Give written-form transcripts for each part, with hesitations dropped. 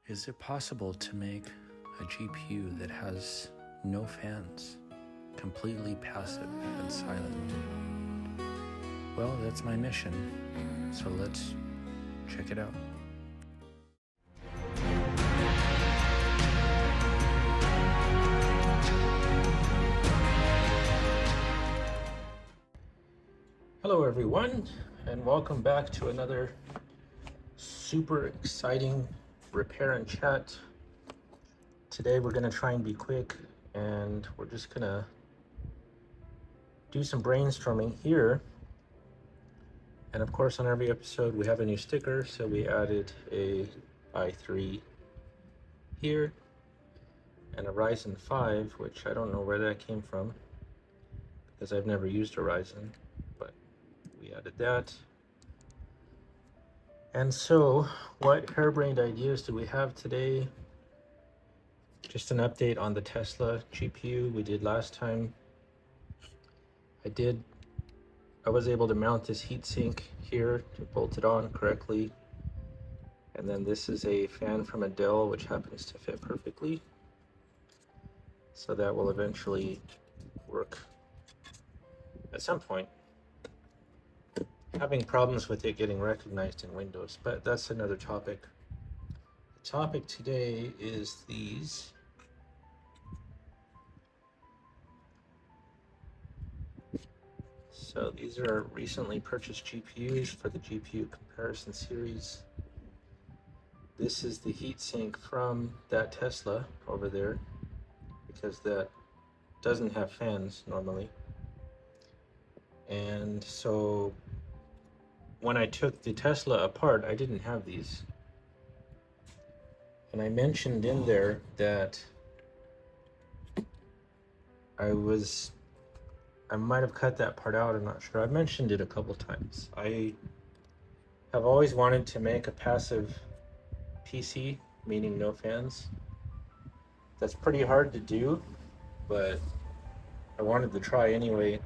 Is it possible to make a GPU that has no fans, completely passive and silent? Well, that's my mission, so let's check it out. Hello everyone, and welcome back to another super exciting repair and chat. Today we're going to try and be quick, and we're just going to do some brainstorming here. And of course, on every episode we have a new sticker, so we added a i3 here and a Ryzen 5, which I don't know where that came from because I've never used a Ryzen, but we added that. And so what harebrained ideas do we have today? Just an update on the Tesla GPU we did last time. I was able to mount this heatsink here to bolt it on correctly. And then this is a fan from a Dell, which happens to fit perfectly. So that will eventually work at some point. Having problems with it getting recognized in Windows, but that's another topic. The topic today is these. So these are recently purchased GPUs for the GPU comparison series. This is the heatsink from that Tesla over there, because that doesn't have fans normally. And so when I took the Tesla apart, I didn't have these. And I mentioned in there that I might have cut that part out, I'm not sure. I've mentioned it a couple times. I have always wanted to make a passive PC, meaning no fans. That's pretty hard to do, but I wanted to try anyway.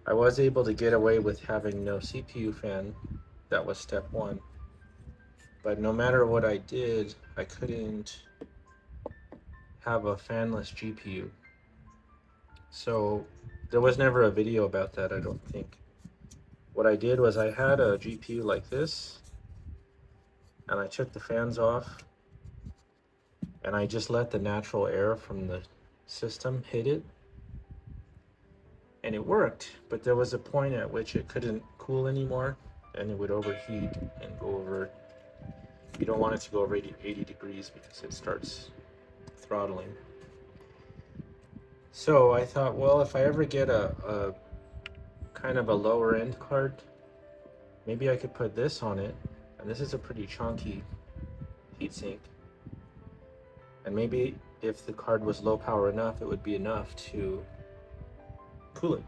I was able to get away with having no CPU fan. That was step one. But no matter what I did, I couldn't have a fanless GPU. So there was never a video about that, I don't think. What I did was I had a GPU like this, and I took the fans off, and I just let the natural air from the system hit it. And it worked, but there was a point at which it couldn't cool anymore, and it would overheat and go over. You don't want it to go over 80 degrees because it starts throttling. So I thought, well, if I ever get a kind of a lower end card, maybe I could put this on it. And this is a pretty chunky heatsink. And maybe if the card was low power enough, it would be enough to cool it.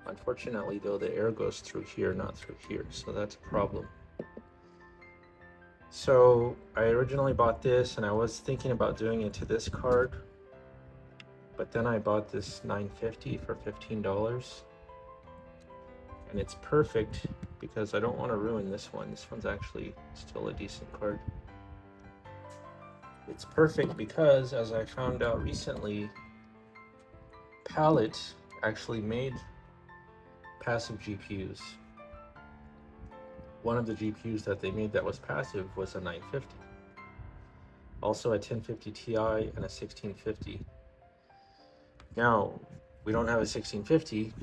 Unfortunately though, the air goes through here, not through here, so that's a problem. So I originally bought this, and I was thinking about doing it to this card, but then I bought this 950 for $15, and it's perfect because I don't want to ruin this one. This one's actually still a decent card. It's perfect because, as I found out recently, Palette actually made passive GPUs. One of the GPUs that they made that was passive was a 950. Also a 1050 Ti and a 1650. Now, we don't have a 1650,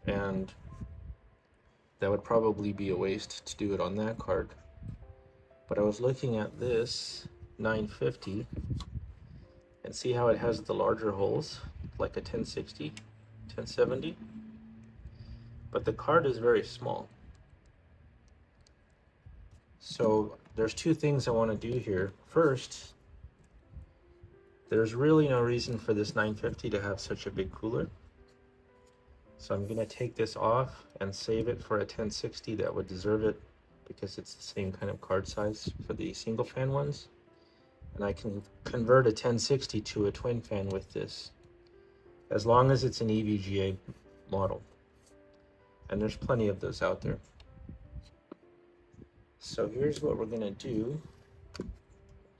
and that would probably be a waste to do it on that card. But I was looking at this 950 and see how it has the larger holes, like a 1060, 1070. But the card is very small. So there's two things I want to do here. First, there's really no reason for this 950 to have such a big cooler. So I'm going to take this off and save it for a 1060 that would deserve it, because it's the same kind of card size for the single fan ones. And I can convert a 1060 to a twin fan with this, as long as it's an EVGA model. And there's plenty of those out there. So here's what we're going to do.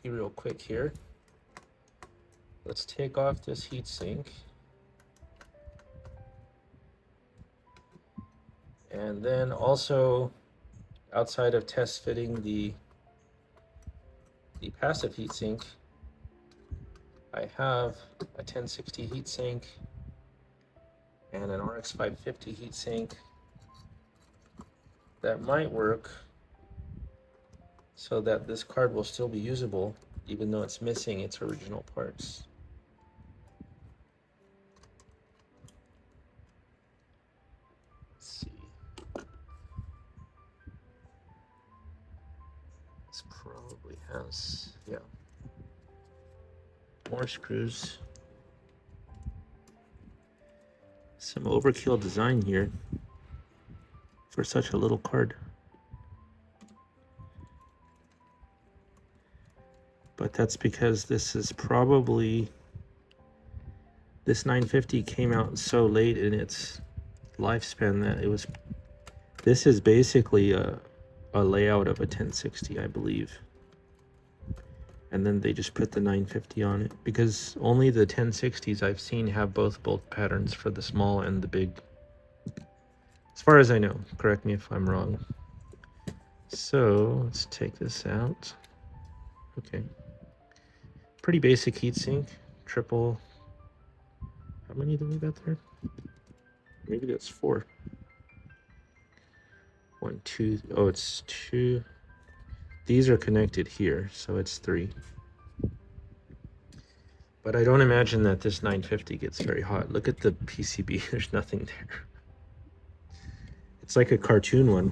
be real quick here. Let's take off this heatsink. And then also, outside of test fitting the passive heatsink, I have a 1060 heatsink and an RX 550 heatsink that might work so that this card will still be usable even though it's missing its original parts. Let's see. This probably has, yeah, more screws. Some overkill design here for such a little card. But that's because this is probably, this 950 came out so late in its lifespan that it was, this is basically a layout of a 1060, I believe. And then they just put the 950 on it because only the 1060s I've seen have both bolt patterns for the small and the big. As far as I know, correct me if I'm wrong. So let's take this out. Okay. Pretty basic heatsink, triple. How many do we got there? Maybe that's 4. 1, 2. Oh, it's 2. These are connected here, so it's 3. But I don't imagine that this 950 gets very hot. Look at the PCB, there's nothing there. It's like a cartoon one.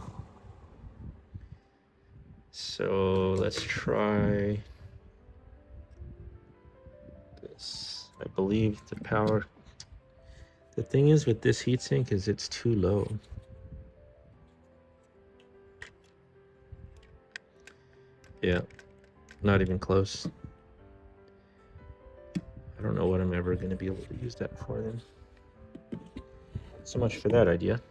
So let's try this. I believe the power. The thing is with this heatsink is it's too low. Yeah, not even close. I don't know what I'm ever going to be able to use that for then. So much for that idea.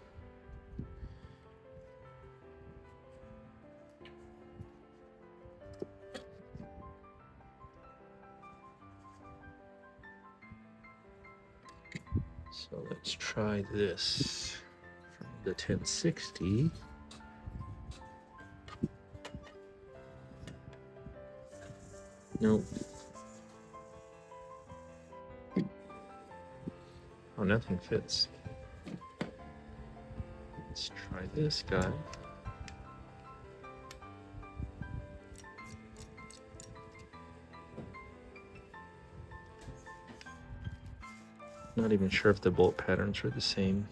So let's try this from the 1060. Nope. Oh, nothing fits. Let's try this guy. Not even sure if the bolt patterns are the same.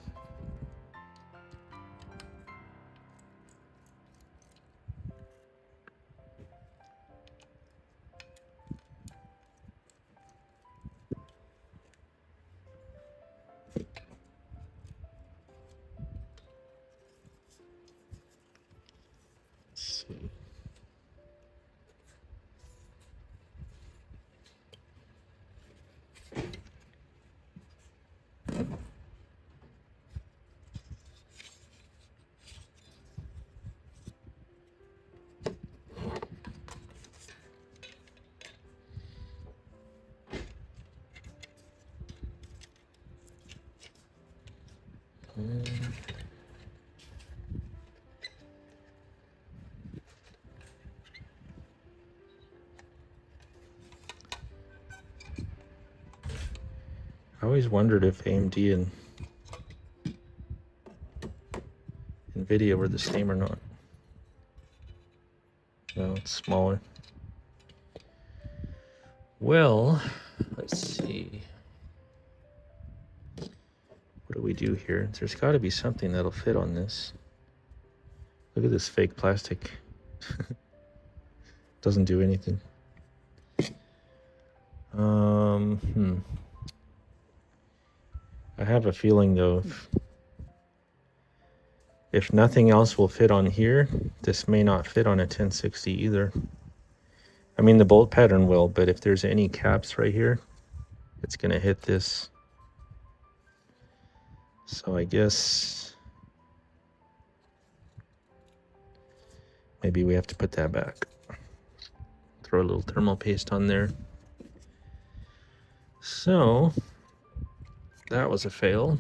Let's see. I always wondered if AMD and NVIDIA were the same or not. No, it's smaller. Well, let's see. What do we do here? There's got to be something that'll fit on this. Look at this fake plastic. Doesn't do anything. I have a feeling though, if nothing else will fit on here, this may not fit on a 1060 either. I mean, the bolt pattern will, but if there's any caps right here, it's gonna hit this. So I guess maybe we have to put that back. throw a little thermal paste on there. So that was a fail.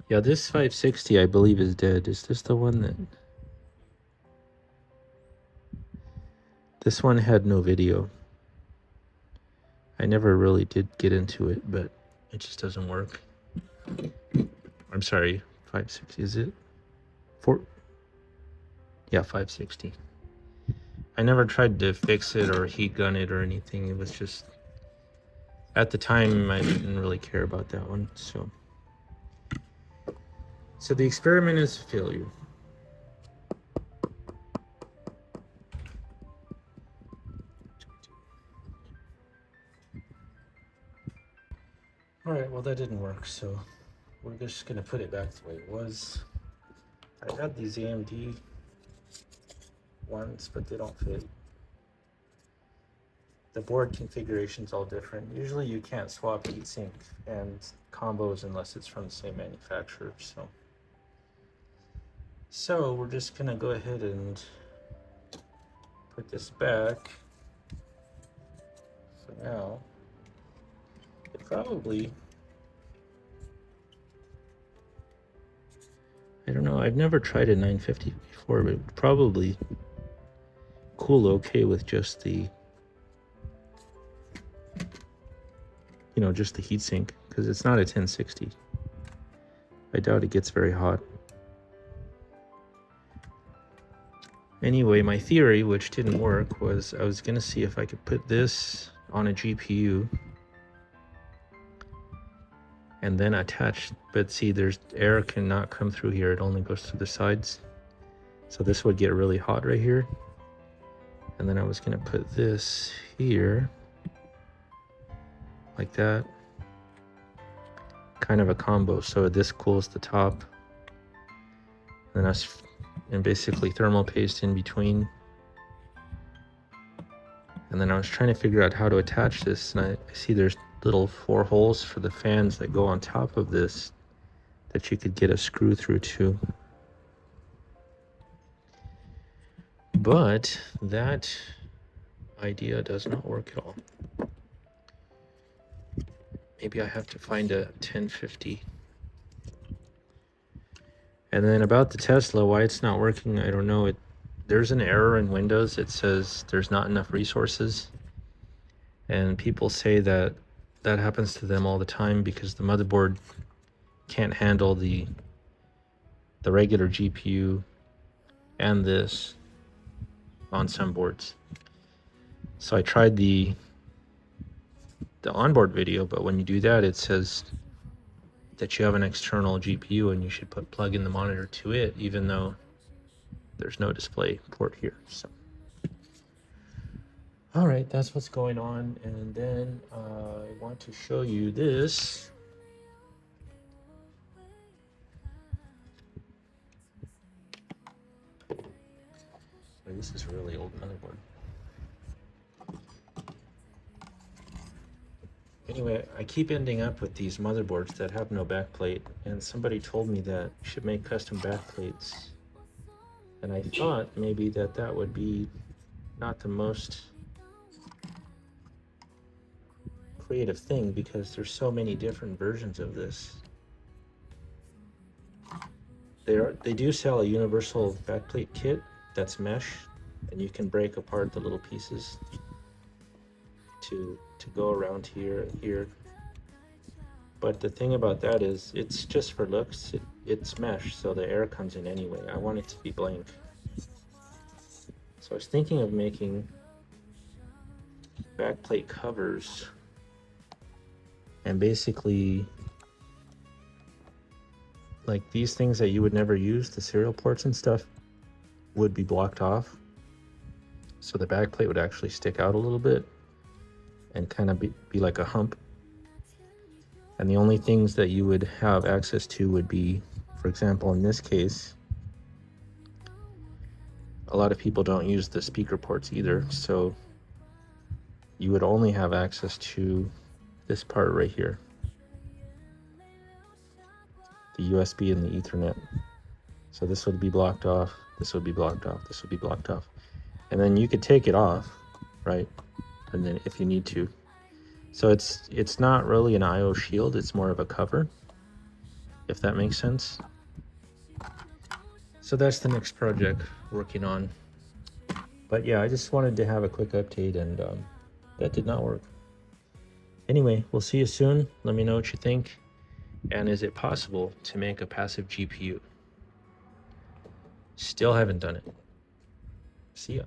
Yeah, this 560 I believe is dead. Is this the one that... This one had no video. I never really did get into it, but it just doesn't work. I'm sorry, 560, is it? Yeah, 560. I never tried to fix it or heat gun it or anything. It was just, at the time, I didn't really care about that one. So the experiment is a failure. All right, well, that didn't work. So we're just gonna put it back the way it was. I had these AMD ones, but they don't fit. The board configuration's all different. Usually you can't swap heatsink and combos unless it's from the same manufacturer. So we're just gonna go ahead and put this back for now. It probably, I don't know, I've never tried a 950 before, but it would probably cool okay with just the, you know, just the heatsink, because it's not a 1060. I doubt it gets very hot. Anyway, my theory, which didn't work, was I was gonna see if I could put this on a GPU and then attach, but see, there's air cannot come through here. It only goes through the sides. So this would get really hot right here. And then I was gonna put this here, like that. Kind of a combo, so this cools the top. And basically thermal paste in between. And then I was trying to figure out how to attach this, and I see there's little 4 holes for the fans that go on top of this that you could get a screw through to. But that idea does not work at all. Maybe I have to find a 1050. And then about the Tesla, why it's not working, I don't know. There's an error in Windows that says there's not enough resources. And people say that that happens to them all the time because the motherboard can't handle the regular GPU and this on some boards. So I tried the onboard video, but when you do that, it says that you have an external GPU and you should plug in the monitor to it, even though there's no display port here. So, all right, that's what's going on. And then I want to show you this. This is a really old motherboard. Anyway, I keep ending up with these motherboards that have no backplate, and somebody told me that you should make custom backplates. And I thought maybe that would be not the most creative thing because there's so many different versions of this. They do sell a universal backplate kit that's mesh, and you can break apart the little pieces to go around here and here. But the thing about that is it's just for looks. It's mesh, so the air comes in anyway. I want it to be blank. So I was thinking of making backplate covers, and basically like these things that you would never use, the serial ports and stuff, would be blocked off. So the backplate would actually stick out a little bit and kind of be like a hump. And the only things that you would have access to would be, for example, in this case, a lot of people don't use the speaker ports either. So you would only have access to this part right here, the USB and the Ethernet. So this would be blocked off, this would be blocked off, this would be blocked off. And then you could take it off, right? And then if you need to. So it's not really an IO shield, it's more of a cover, if that makes sense. So that's the next project working on. But yeah, I just wanted to have a quick update, and that did not work. Anyway, we'll see you soon. Let me know what you think. And is it possible to make a passive GPU? Still haven't done it. See ya.